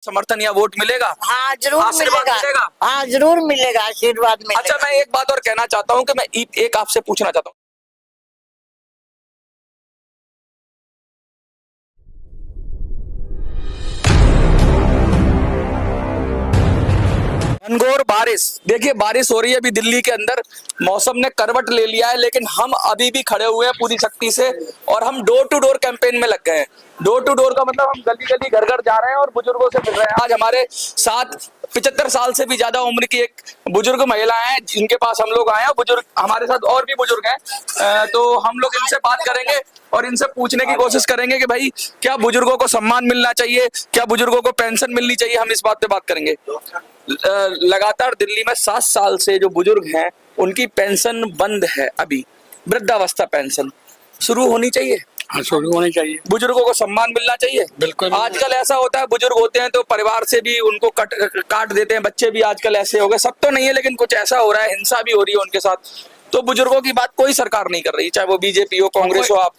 समर्थन या वोट मिलेगा? हाँ जरूर आशीर्वाद मिलेगा। मिलेगा? हाँ जरूर मिलेगा, आशीर्वाद मिलेगा। अच्छा, मैं एक बात और कहना चाहता हूँ कि मैं एक आपसे पूछना चाहता हूँ। घनघोर बारिश, देखिए बारिश हो रही है अभी दिल्ली के अंदर, मौसम ने करवट ले लिया है, लेकिन हम अभी भी खड़े हुए हैं पूरी शक्ति से और हम डोर टू डोर कैंपेन में लग गए हैं। डोर टू डोर का मतलब हम गली गली घर घर जा रहे हैं और बुजुर्गों से मिल रहे हैं। आज हमारे साथ 75 साल से भी ज्यादा उम्र की एक बुजुर्ग महिला है जिनके पास हम लोग आए हैं। बुजुर्ग हमारे साथ और भी बुजुर्ग हैं, तो हम लोग इनसे बात करेंगे और इनसे पूछने की कोशिश करेंगे कि भाई क्या बुजुर्गों को सम्मान मिलना चाहिए, क्या बुजुर्गों को पेंशन मिलनी चाहिए। हम इस बात पे बात करेंगे। लगातार दिल्ली में 7 साल से जो बुजुर्ग हैं उनकी पेंशन बंद है। अभी वृद्धावस्था पेंशन शुरू होनी चाहिए। हाँ, शुरू होनी चाहिए। बुजुर्गों को सम्मान मिलना चाहिए। बिल्कुल। आजकल ऐसा होता है बुजुर्ग होते हैं तो परिवार से भी उनको काट देते हैं। बच्चे भी आजकल ऐसे हो गए, सब तो नहीं है लेकिन कुछ ऐसा हो रहा है, हिंसा भी हो रही है उनके साथ। तो बुजुर्गों की बात कोई सरकार नहीं कर रही, चाहे वो बीजेपी हो, कांग्रेस हो, आप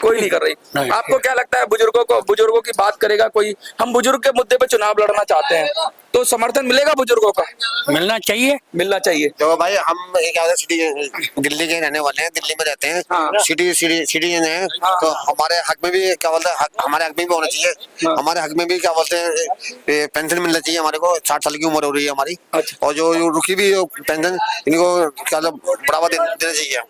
कोई नहीं कर रही। आपको क्या लगता है बुजुर्गों की बात करेगा कोई? हम बुजुर्ग के मुद्दे पे चुनाव लड़ना चाहते हैं, तो समर्थन मिलेगा बुजुर्गों का? मिलना चाहिए, मिलना चाहिए। तो भाई हम एक सिटी दिल्ली के रहने वाले हैं, दिल्ली में रहते हैं। हाँ। सिटीजन है। हाँ। तो हमारे हक में भी क्या बोलते हैं, हमारे हक में भी होना चाहिए। हाँ। हमारे हक में भी क्या बोलते हैं पेंशन मिलना चाहिए हमारे को। 60 साल की उम्र हो रही है हमारी। अच्छा। और जो रुकी भी पेंशन इनको क्या बढ़ावा देना चाहिए।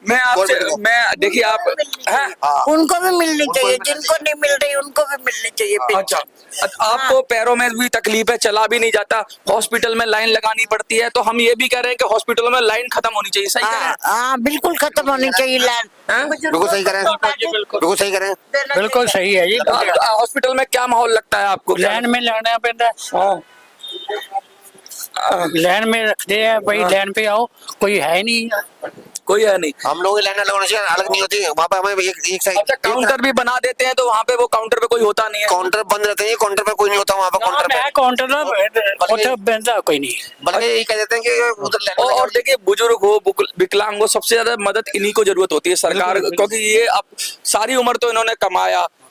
मैं देखिए आप हैं? हाँ। उनको भी मिलनी चाहिए, जिनको नहीं मिल रही उनको भी मिलनी चाहिए अच्छा, पेंशन। आपको पैरों में भी तकलीफ है, चला भी नहीं जाता, हॉस्पिटल में लाइन लगानी पड़ती है, तो हम ये भी कह रहे हैं कि हॉस्पिटल में लाइन खत्म होनी चाहिए। सही कह रहे हैं? हाँ बिल्कुल खत्म होनी चाहिए लाइन। हैं? बिल्कुल सही करें, बिल्कुल सही करें। बिल्कुल सही है। ये हॉस्पिटल में क्या माहौल लगता है आपको? लाइन में लगना पड़ता है। हाँ। लाइन में रखते हैं भाई, लाइन पे आओ, कोई है नहीं, कोई है नहीं। हम लोग लाइन लगवाना चाहिए, अलग नहीं होती वहाँ पे। हमें एक अच्छा, काउंटर भी बना देते हैं तो वहाँ पे वो काउंटर पे कोई होता नहीं है। काउंटर बंद रहते हैं, काउंटर पे कोई नहीं होता वहाँ पे। काउंटर पे काउंटर ना बनता कोई नहीं, बल्कि ये कह देते हैं कि उधर लाइन और देखिए बुजुर्ग हो, विकलांग हो, सबसे ज्यादा मदद इन्हीं को जरूरत होती है सरकार, क्योंकि ये अब सारी उम्र तो इन्होंने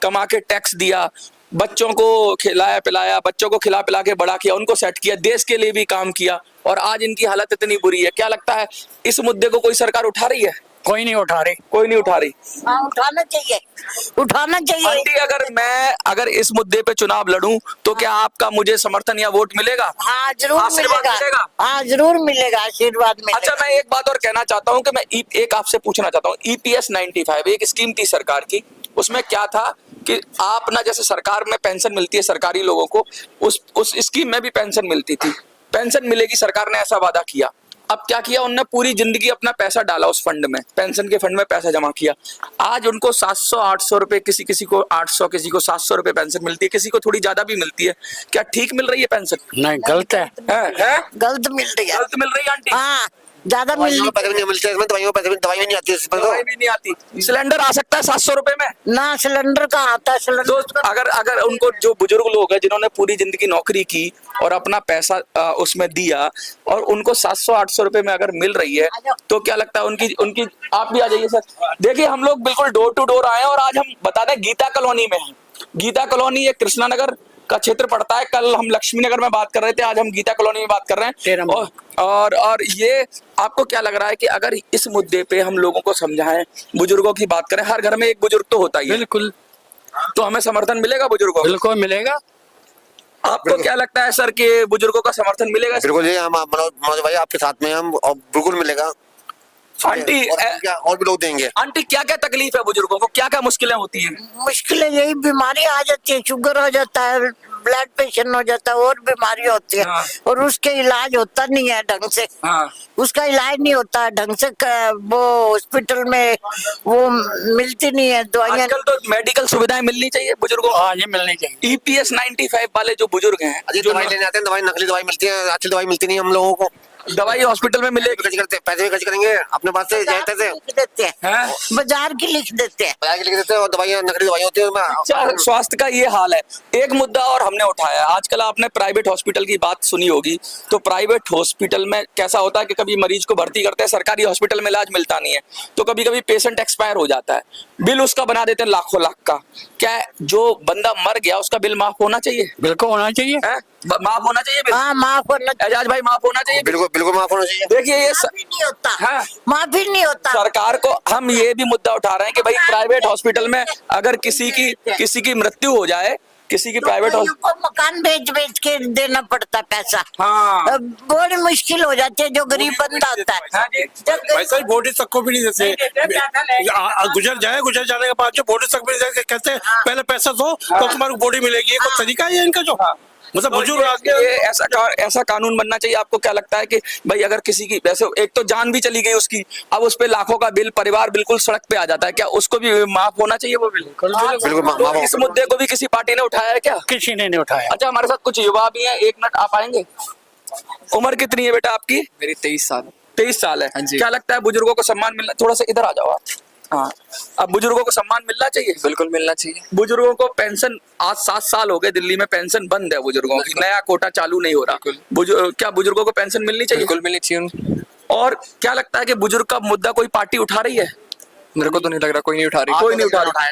कमा के टैक्स दिया, बच्चों को खिलाया पिलाया, बच्चों को खिला पिला के बड़ा किया, उनको सेट किया, देश के लिए भी काम किया, और आज इनकी हालत इतनी बुरी है। क्या लगता है इस मुद्दे को कोई सरकार उठा रही है? कोई नहीं उठा रही, कोई नहीं उठा रही। हाँ उठाना चाहिए, उठाना चाहिए। आंटी, अगर इस मुद्दे पे चुनाव लड़ूं तो क्या आपका मुझे समर्थन या वोट मिलेगा? हाँ जरूर आशीर्वाद मिलेगा। मिलेगा? हाँ जरूर मिलेगा, आशीर्वाद मिलेगा। अच्छा, मैं एक बात और कहना चाहता हूं कि मैं एक आपसे पूछना चाहता हूं। EPS 95 एक स्कीम थी सरकार की, उसमें क्या था कि आप ना, जैसे सरकार में पेंशन मिलती है सरकारी लोगों को, उस स्कीम में भी पेंशन मिलती थी। पेंशन मिलेगी, सरकार ने ऐसा वादा किया। अब क्या किया उनने, पूरी जिंदगी अपना पैसा डाला उस फंड में, पेंशन के फंड में पैसा जमा किया। आज उनको 700-800 रुपए, किसी को 800, किसी को 700 रुपए पेंशन मिलती है, किसी को थोड़ी ज्यादा भी मिलती है। क्या ठीक मिल रही है पेंशन? नहीं, गलत है। गलत मिल रही है। गलत मिल रही है आंटी? हाँ ज्यादा मिल रही। पैसे नहीं मिलते इसमें, दवाइयों भी नहीं आती इसमें। दवाई भी नहीं आती। सिलेंडर आ सकता है 700 रुपए में ना, सिलेंडर का आता है सिलेंडर। तो अगर उनको, जो बुजुर्ग लोग हैं जिन्होंने पूरी जिंदगी नौकरी की और अपना पैसा उसमें दिया, और उनको 700-800 रुपए में अगर मिल रही है, तो क्या लगता है उनकी आप भी आ जाइए सर। देखिए हम लोग बिल्कुल डोर टू डोर आए हैं, और आज हम बता दें गीता कॉलोनी में हैं। गीता कॉलोनी ये कृष्णा नगर का क्षेत्र पड़ता है। कल हम लक्ष्मी नगर में बात कर रहे थे, आज हम गीता कॉलोनी में बात कर रहे हैं। और ये आपको क्या लग रहा है कि अगर इस मुद्दे पे हम लोगों को समझाएं, बुजुर्गों की बात करें, हर घर में एक बुजुर्ग तो होता ही है, बिल्कुल, तो हमें समर्थन मिलेगा बुजुर्गों को? बिल्कुल मिलेगा। आपको क्या लगता है सर कि बुजुर्गों का समर्थन मिलेगा? बिल्कुल जी, हम मनोज भाई आपके साथ में हम, और बिल्कुल मिलेगा। आंटी, और भी लोग देंगे। आंटी क्या क्या तकलीफ है बुजुर्गों को, क्या क्या मुश्किलें होती हैं? मुश्किलें यही बीमारी आ जाती है, शुगर हो जाता है, ब्लड प्रेशर हो जाता है, और बीमारी होती है। हाँ। और उसके इलाज होता नहीं है ढंग से। हाँ। उसका इलाज नहीं होता है ढंग से, वो हॉस्पिटल में वो मिलती नहीं है दवाइयाँ। आजकल तो मेडिकल सुविधाएं मिलनी चाहिए बुजुर्गों को। हाँ, ये मिलनी चाहिए। EPS 95 वाले जो बुजुर्ग हैं, अजी दवाई लेने आते हैं, दवाई नकली दवाई मिलती है, अच्छी दवाई मिलती नहीं हम लोगों को। दवाई हॉस्पिटल में मिलेगी, खर्च करते हैं, पैसे भी खर्च करेंगे अपने पास से, बाजार की लिख देते हैं, बाजार की लिख देते हैं, बाजार की लिख देते हैं, और दवाइयाँ नकली दवाई होती है। स्वास्थ्य का ये हाल है। एक मुद्दा और हमने उठाया, आजकल आपने प्राइवेट हॉस्पिटल की बात सुनी होगी, तो प्राइवेट हॉस्पिटल में कैसा होता है कि कभी मरीज को भर्ती करते हैं, सरकारी हॉस्पिटल में इलाज मिलता नहीं है, तो कभी कभी पेशेंट एक्सपायर हो जाता है, बिल उसका बना देते हैं लाखों लाख का। क्या जो बंदा मर गया उसका बिल माफ होना चाहिए? बिल्कुल होना चाहिए। माफ होना चाहिए बिल? हाँ माफ होना एजाज भाई माफ होना चाहिए बिल? बिल्कुल बिल्कुल माफ होना चाहिए। देखिए ये माफी नहीं होता। हाँ। माफी नहीं होता। सरकार को हम ये भी मुद्दा उठा रहे हैं कि भाई प्राइवेट हॉस्पिटल में अगर किसी की मृत्यु हो जाए, किसी की प्राइवेट तो को मकान बेच बेच के देना पड़ता है पैसा। हाँ। अब बड़ी मुश्किल हो जाती है जो गरीब बंदा होता है। हाँ जी। वैसा ही वोट तक को भी नहीं देते, गुजर जाने के बाद जो वोट तक भी नहीं देते, कहते हैं पहले पैसा दो तो तुम्हारी बॉडी मिलेगी। ये कोई तरीका है इनका जो मतलब बुजुर्ग आदमी? ये ऐसा कानून बनना चाहिए। आपको क्या लगता है कि भाई अगर किसी की वैसे एक तो जान भी चली गई उसकी, अब उस पे लाखों का बिल, परिवार बिल्कुल सड़क पे आ जाता है, क्या उसको भी माफ होना चाहिए वो बिल? बिल्कुल माफ तो इस मुद्दे को भी किसी पार्टी ने उठाया है क्या? किसी ने नहीं उठाया। अच्छा हमारे साथ कुछ युवा भी हैं, एक मिनट आप आएंगे? उम्र कितनी है बेटा आपकी? मेरी 23 साल। 23 साल है। हाँ जी। क्या लगता है बुजुर्गों को सम्मान मिलना, थोड़ा सा इधर आ जाओ आप। हाँ, अब बुजुर्गों को सम्मान मिलना चाहिए। बिल्कुल मिलना चाहिए। बुजुर्गों को पेंशन, आज 7 साल हो गए दिल्ली में पेंशन बंद है बुजुर्गों की, नया कोटा चालू नहीं हो रहा। क्या बुजुर्गों को पेंशन मिलनी चाहिए? बिल्कुल मिलनी चाहिए। और क्या लगता है कि बुजुर्ग का मुद्दा कोई पार्टी उठा रही है? मेरे को तो नहीं लग रहा कोई नहीं उठा रही। कोई नहीं उठा रहा है।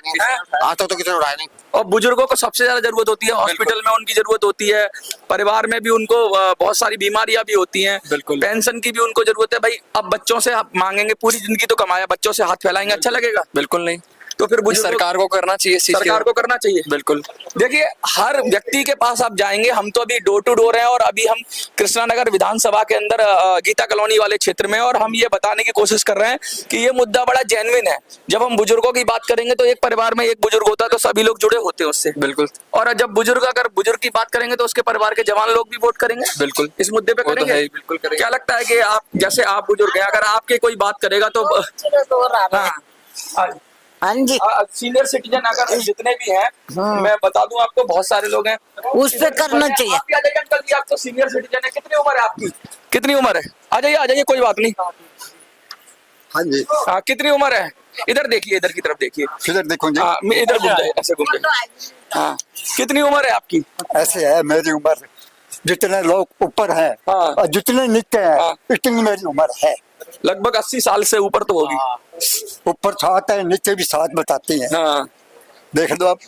आज तक तो किसी ने उठाया नहीं। और बुजुर्गों को सबसे ज्यादा जरूरत होती है, हॉस्पिटल में उनकी जरूरत होती है, परिवार में भी उनको बहुत सारी बीमारियां भी होती हैं, बिल्कुल। पेंशन की भी उनको जरूरत है। भाई अब बच्चों से आप मांगेंगे, पूरी जिंदगी तो कमाया, बच्चों से हाथ फैलाएंगे, अच्छा लगेगा? बिल्कुल नहीं। तो फिर सरकार को करना चाहिए, सरकार को करना चाहिए। बिल्कुल। देखिए हर व्यक्ति के पास आप जाएंगे, हम तो अभी डोर टू डोर हैं और अभी हम कृष्णानगर विधानसभा के अंदर गीता कॉलोनी वाले क्षेत्र में, और हम ये बताने की कोशिश कर रहे हैं कि ये मुद्दा बड़ा जेन्युइन है। जब हम बुजुर्गों की बात करेंगे तो एक परिवार में एक बुजुर्ग होता है तो सभी लोग जुड़े होते हैं उससे। बिल्कुल। और जब अगर बुजुर्ग की बात करेंगे तो उसके परिवार के जवान लोग भी वोट करेंगे। बिल्कुल। इस मुद्दे पे वो तो करेंगे। है ही, बिल्कुल करेंगे। क्या लगता है कि आप जैसे आप बुजुर्ग हैं, अगर आपके कोई बात करेगा तो हाँ जी, सीनियर सिटीजन अगर जितने भी हैं, मैं बता दूं आपको बहुत सारे लोग हैं, उस पे करना चाहिए। आप आ जाइए अंकल जी, आप तो सीनियर सिटीजन है। कितनी उम्र है आपकी? कितनी उम्र है? आ जाइए कोई बात नहीं। हाँ जी। हाँ कितनी उम्र है? इधर देखिए, इधर की तरफ देखिए। किधर देखूं जी? हाँ इधर घूम जाइए, ऐसे घूम जाइए। हाँ कितनी उम्र है आपकी? ऐसे है मेरी उम्र, जितने लोग ऊपर हैं हाँ। और जितने नीचे हैं हाँ। इतनी मेरी उम्र है। लगभग 80 साल से ऊपर तो होगी। ऊपर 7 है, नीचे भी 7 बताती हैं। हाँ देख लो आप,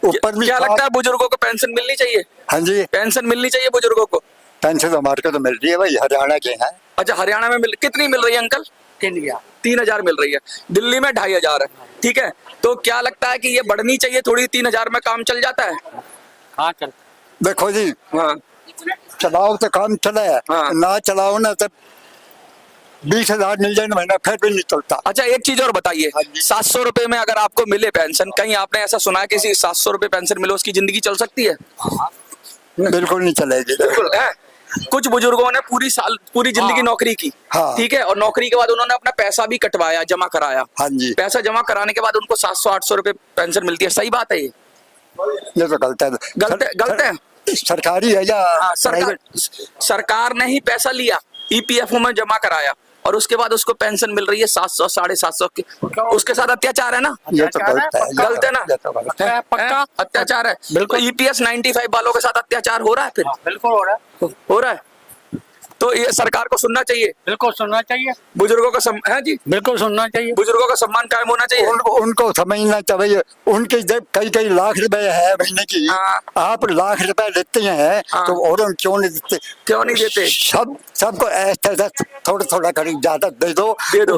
ऊपर भी क्या 7। लगता है बुजुर्गों को पेंशन मिलनी चाहिए? हाँ जी, पेंशन मिलनी चाहिए बुजुर्गों को। पेंशन हमारे को तो मिल रही है भाई, हरियाणा के हैं। अच्छा हरियाणा में कितनी मिल रही है अंकल? 3000 मिल रही है। दिल्ली में 2500 है। ठीक है, तो क्या लगता है कि ये बढ़नी चाहिए थोड़ी? 3000 में काम चल जाता है? हाँ चल। देखो जी, हाँ चलाओ तो काम चले, हाँ। ना चलाओ ना तब 20,000 मिल जाए ना महीना, फिर भी नहीं चलता। अच्छा एक चीज और बताइए, 700 रुपए में अगर आपको मिले पेंशन, कहीं आपने ऐसा सुना है किसी 700 रुपए पेंशन मिले उसकी जिंदगी चल सकती है? बिल्कुल नहीं चलेगी। बिल्कुल है। कुछ बुजुर्गों ने पूरी जिंदगी नौकरी की। हाँ। ठीक है, और नौकरी के बाद उन्होंने अपना पैसा भी कटवाया, जमा कराया। हाँ जी, पैसा जमा कराने के बाद उनको 700-800 रुपए पेंशन मिलती है। सही बात है ये ये तो गलत है। गलत है? सरकारी है या हाँ, प्राइवेट? सरकार ने ही पैसा लिया, ईपीएफओ में जमा कराया, और उसके बाद उसको पेंशन मिल रही है 700 750 की। उसके साथ अत्याचार है ना? ये तो गलत है। गलत है ना? ये तो गलत है। पक्का अत्याचार है। बिल्कुल। ईपीएस 95 वालों के साथ अत्याचार हो रहा है फिर? बिल्कुल हो रहा है। हो रहा है। तो ये सरकार को सुनना चाहिए, बिल्कुल सुनना चाहिए। बुजुर्गों का है जी, बिल्कुल सुनना चाहिए। बुजुर्गों का सम्मान कायम होना चाहिए। उनको समझना चाहिए, उनके जब कई लाख रुपए है महीने की, हाँ। आप लाख रुपए लेते हैं हाँ। तो और हम क्यों नहीं देते? क्यों नहीं देते? सबको ऐसा थोड़ा करी ज्यादा दे दो,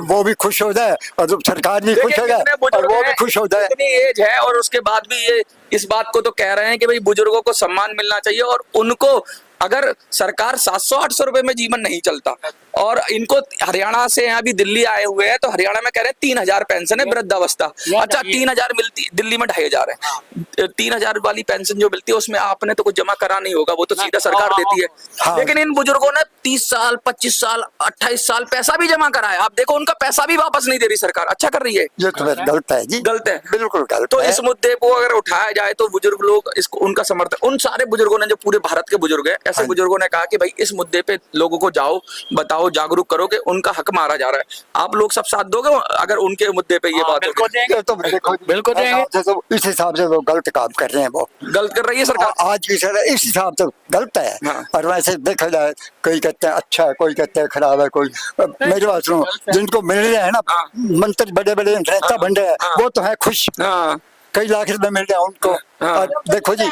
वो भी खुश हो जाए और सरकार भी खुश हो जाए और वो भी खुश हो जाए। इतनी एज है और उसके बाद भी ये इस बात को तो कह रहे हैं कि भाई बुजुर्गों को सम्मान मिलना चाहिए, और उनको अगर सरकार 700-800 रुपए में जीवन नहीं चलता, और इनको हरियाणा से अभी दिल्ली आए हुए हैं तो हरियाणा में कह रहे हैं 3000 पेंशन है वृद्धावस्था। अच्छा 3000 मिलती, दिल्ली में 2500 है। 3000 वाली पेंशन जो मिलती है उसमें आपने तो कुछ जमा करा नहीं होगा, वो तो सीधा सरकार देती है। हाँ। लेकिन इन बुजुर्गों ने 30 साल 25 साल 28 साल पैसा भी जमा कराया, आप देखो उनका पैसा भी वापस नहीं दे रही सरकार। अच्छा कर रही है? ये तो गलत है जी, गलत है, बिल्कुल गलत तो है। इस मुद्दे को अगर उठाया जाए तो बुजुर्ग लोग इसको, उनका समर्थन, उन सारे बुजुर्गों ने जो पूरे भारत के बुजुर्ग हैं, ऐसे बुजुर्गों ने कहा कि भाई इस मुद्दे पे लोगों को जाओ, बताओ, जागरूक करो कि उनका हक मारा जा रहा है। आप लोग सब साथ दोगे अगर उनके मुद्दे पे ये बात बिल्कुल होगी? देंगे। तो देखो बिल्कुल देंगे। तो इस हिसाब से वो गलत काम कर रहे हैं, वो गलत कर रही है सरकार। आज की सरकार इस हिसाब से गलत है। हाँ। और वैसे देखा जाए, कोई कहते हैं अच्छा है, कोई कहते हैं खराब है, कोई मेरी बात सुनो, जिनको मिल रहे हैं ना हाँ। मंत्री बड़े नेता बन रहे हैं, वो तो है खुश। हाँ कई लाख रुपए मिल जाए उनको। और देखो जी,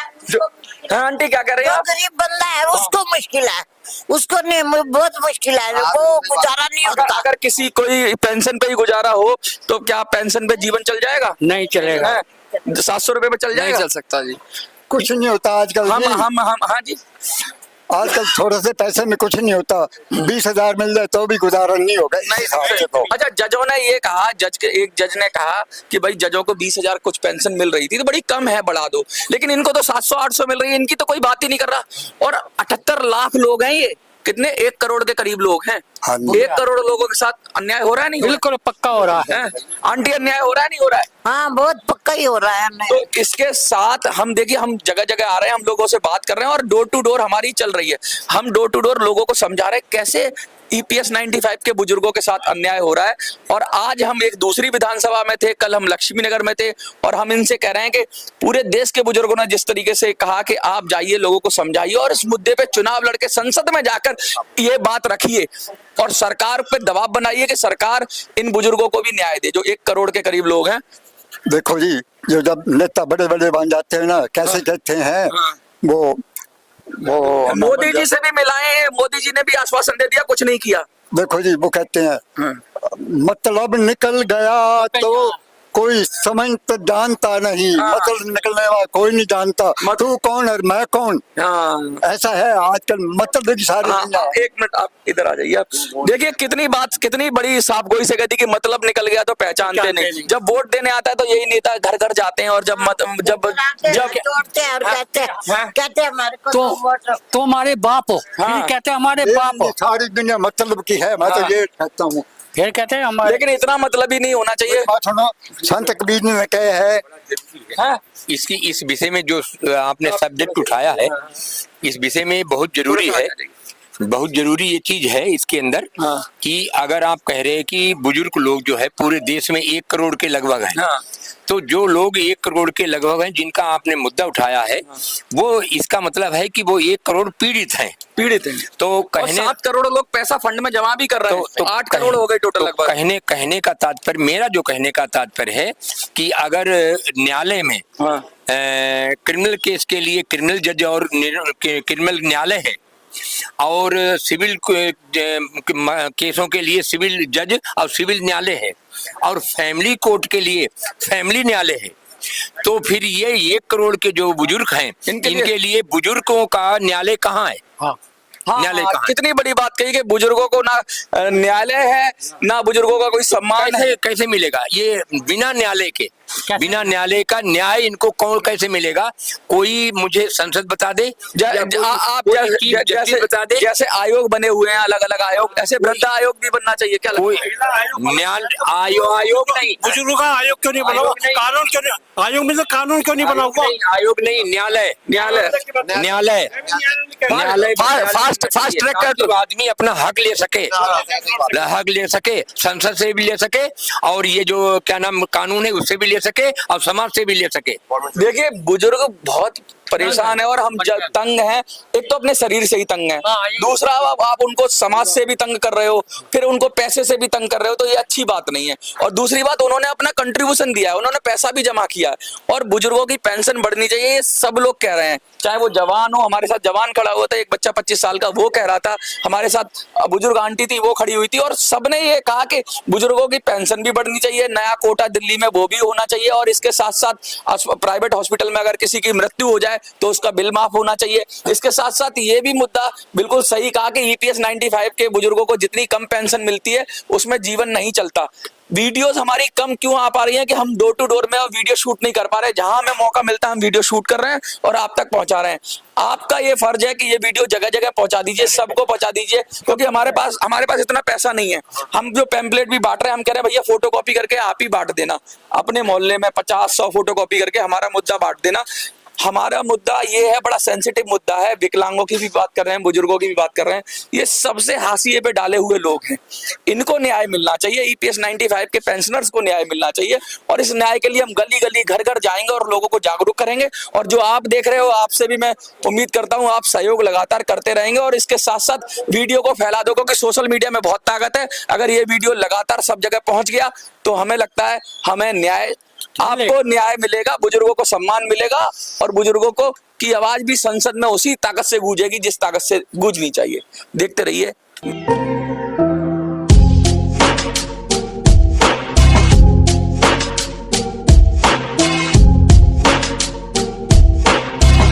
हाँ आंटी क्या कह रही है जो आप? गरीब बंदा है उसको मुश्किल है, उसको नहीं, बहुत मुश्किल है, वो गुजारा नहीं अगर होता। अगर किसी कोई पेंशन पे ही गुजारा हो तो क्या पेंशन पे जीवन चल जाएगा? नहीं चलेगा। 700 रुपए पे चल नहीं जाएगा? चल सकता जी। कुछ नहीं होता आजकल जी। हम हाँ जी। आजकल थोड़े से पैसे में कुछ नहीं होता। 20,000 मिल जाए तो भी गुजारा नहीं होगा। नहीं इस हिसाब से तो अच्छा, जजों ने ये कहा, एक जज ने कहा कि भाई जजों को 20,000 कुछ पेंशन मिल रही थी तो बड़ी कम है, बढ़ा दो। लेकिन इनको तो 700-800 मिल रही है, इनकी तो कोई बात ही नहीं कर रहा। और 78 लाख लोग हैं, ये कितने 1 करोड़ के करीब लोग हैं। हाँ जी। 1 करोड़ लोगों के साथ अन्याय हो रहा है नहीं? बिल्कुल पक्का हो रहा है। है आंटी, अन्याय हो रहा है नहीं हो रहा है? हाँ बहुत पक्का ही हो रहा है। तो इसके साथ हम देखिए, हम जगह जगह आ रहे हैं, हम लोगों से बात कर रहे हैं और डोर टू डोर हमारी चल रही है। हम डोर टू डोर लोगों को समझा रहे हैं कैसे EPS 95 के बुजुर्गों के साथ अन्याय हो रहा है। और आज हम एक दूसरी विधानसभा में थे, कल हम लक्ष्मी नगर में थे और हम इनसे कह रहे हैं कि पूरे देश के बुजुर्गों ने जिस तरीके से कहा कि आप जाइए, लोगों को समझाइए और इस मुद्दे पे चुनाव लड़के संसद में जाकर ये बात रखिए और सरकार पे दबाव बनाइए कि सरकार इन बुजुर्गों को भी न्याय दे, जो 1 करोड़ के करीब लोग हैं। देखो जी, जो जब नेता बड़े बड़े बन जाते हैं ना, कैसे कहते हैं वो मोदी जी से भी मिलाए हैं, मोदी जी ने भी आश्वासन दे दिया, कुछ नहीं किया। देखो जी, वो कहते हैं मतलब निकल गया तो कोई समझ तो जानता नहीं, मतलब निकलने वाला कोई नहीं जानता। तू कौन और मैं कौन, ऐसा है आजकल। मतलब की सारी दुनिया। 1 मिनट आप इधर आ जाइए। आप देखिए कितनी बड़ी साफगोई से कहती कि मतलब निकल गया तो पहचानते नहीं। जब वोट देने आता है तो यही नेता घर घर जाते हैं और जब दौड़ते हैं और कहते हैं हमारे को तो हमारे बाप हो, फिर कहते हैं हमारे बाप हो, सारी दुनिया मतलब की है। मैं तो ये कहता हूँ। फिर कहते हैं हमारे। लेकिन इतना मतलब ही नहीं होना चाहिए। बात सुनो, संत कबीर ने कहा है इसकी इस विषय में जो आपने सब्जेक्ट उठाया है, इस विषय में बहुत जरूरी है, बहुत जरूरी ये चीज है इसके अंदर कि अगर आप कह रहे हैं कि बुजुर्ग लोग जो है पूरे देश में 1 करोड़ के लगभग हैं, तो जो लोग 1 करोड़ के लगभग हैं जिनका आपने मुद्दा उठाया है, वो इसका मतलब है कि वो 1 करोड़ पीड़ित हैं। तो कहने 7 करोड़ लोग पैसा फंड में जमा भी कर रहे हैं, तो 8 करोड़ हो गए टोटल लगभग। कहने का तात्पर्य, मेरा जो कहने का तात्पर्य है कि अगर न्यायालय में क्रिमिनल केस के लिए क्रिमिनल जज और क्रिमिनल न्यायालय है और सिविल केसों के लिए सिविल जज और सिविल न्यायालय है और फैमिली कोर्ट के लिए फैमिली न्यायालय है, तो फिर ये 1 करोड़ के जो बुजुर्ग हैं इनके लिए बुजुर्गों का न्यायालय कहाँ है? न्यायालय कहाँ? कितनी बड़ी बात कही कि बुजुर्गों को ना न्यायालय है ना बुजुर्गों का कोई सम्मान है। कैसे मिलेगा ये बिना न्यायालय के? बिना न्यायालय का न्याय इनको कौन कैसे मिलेगा? कोई मुझे संसद बता दे, आप जैसे बता दे। जैसे आयोग बने हुए हैं, अलग अलग आयोग, ऐसे वृद्धा आयोग भी बनना चाहिए क्या? कोई न्याय आयोग नहीं, बुजुर्गों का आयोग क्यों नहीं बना हुआ? कानून क्यों नहीं? आयोग में तो कानून क्यों नहीं बना हुआ? आयोग नहीं, न्यायालय फास्ट ट्रैक कर तो आदमी अपना हक ले सके, संसद से भी ले सके और ये जो क्या नाम कानून है उससे भी ले सके और समाज से भी ले सके। देखिए बुजुर्ग बहुत परेशान है और हम तंग हैं। एक तो अपने शरीर से ही तंग है, दूसरा आप उनको समाज से भी तंग कर रहे हो, फिर उनको पैसे से भी तंग कर रहे हो, तो ये अच्छी बात नहीं है। और दूसरी बात, उन्होंने अपना कंट्रीब्यूशन दिया है, उन्होंने पैसा भी जमा किया है और बुजुर्गों की पेंशन बढ़नी चाहिए, ये सब लोग कह रहे हैं। चाहे वो जवान हो, हमारे साथ जवान खड़ा हुआ था, एक बच्चा 25 साल का, वो कह रहा था, हमारे साथ बुजुर्ग आंटी थी वो खड़ी हुई थी और सबने ये कहा कि बुजुर्गों की पेंशन भी बढ़नी चाहिए, नया कोटा दिल्ली में वो भी होना चाहिए और इसके साथ साथ प्राइवेट हॉस्पिटल में अगर किसी की मृत्यु हो जाए तो उसका बिल माफ होना चाहिए। इसके साथ साथ ये भी मुद्दा बिल्कुल सही कहा कि EPS 95 के बुजुर्गों को जितनी कम पेंशन मिलती है उसमें जीवन नहीं चलता। वीडियोस हमारी कम क्यों आ पा रही हैं कि हम डोर टू डोर में वीडियो शूट नहीं कर पा रहे। जहां हमें मौका मिलता है हम वीडियो शूट कर रहे हैं और आप तक पहुंचा रहे हैं। आपका ये फर्ज है कि ये वीडियो जगह जगह पहुंचा दीजिए, सबको पहुंचा दीजिए, क्योंकि हमारे पास इतना पैसा नहीं है। हम जो पैम्पलेट भी बांट रहे हैं, हम कह रहे हैं भैया फोटो कॉपी करके आप ही बांट देना, अपने मोहल्ले में 50-100 फोटो कॉपी करके हमारा मुद्दा बांट देना। हमारा मुद्दा ये है, बड़ा सेंसिटिव मुद्दा है, विकलांगों की भी बात कर रहे हैं, बुजुर्गों की भी बात कर रहे हैं, ये सबसे हाशिए पे डाले हुए लोग हैं, इनको न्याय मिलना चाहिए। EPS 95 के पेंशनर्स को न्याय मिलना चाहिए और इस न्याय के लिए हम गली गली घर घर जाएंगे और लोगों को जागरूक करेंगे। और जो आप देख रहे हो, आपसे भी मैं उम्मीद करता हूँ आप सहयोग लगातार करते रहेंगे और इसके साथ साथ वीडियो को फैला दो, क्योंकि सोशल मीडिया में बहुत ताकत है। अगर ये वीडियो लगातार सब जगह पहुंच गया तो हमें लगता है हमें न्याय आपको न्याय मिलेगा, बुजुर्गों को सम्मान मिलेगा और बुजुर्गों को की आवाज भी संसद में उसी ताकत से गूंजेगी जिस ताकत से गूंजनी चाहिए। देखते रहिए।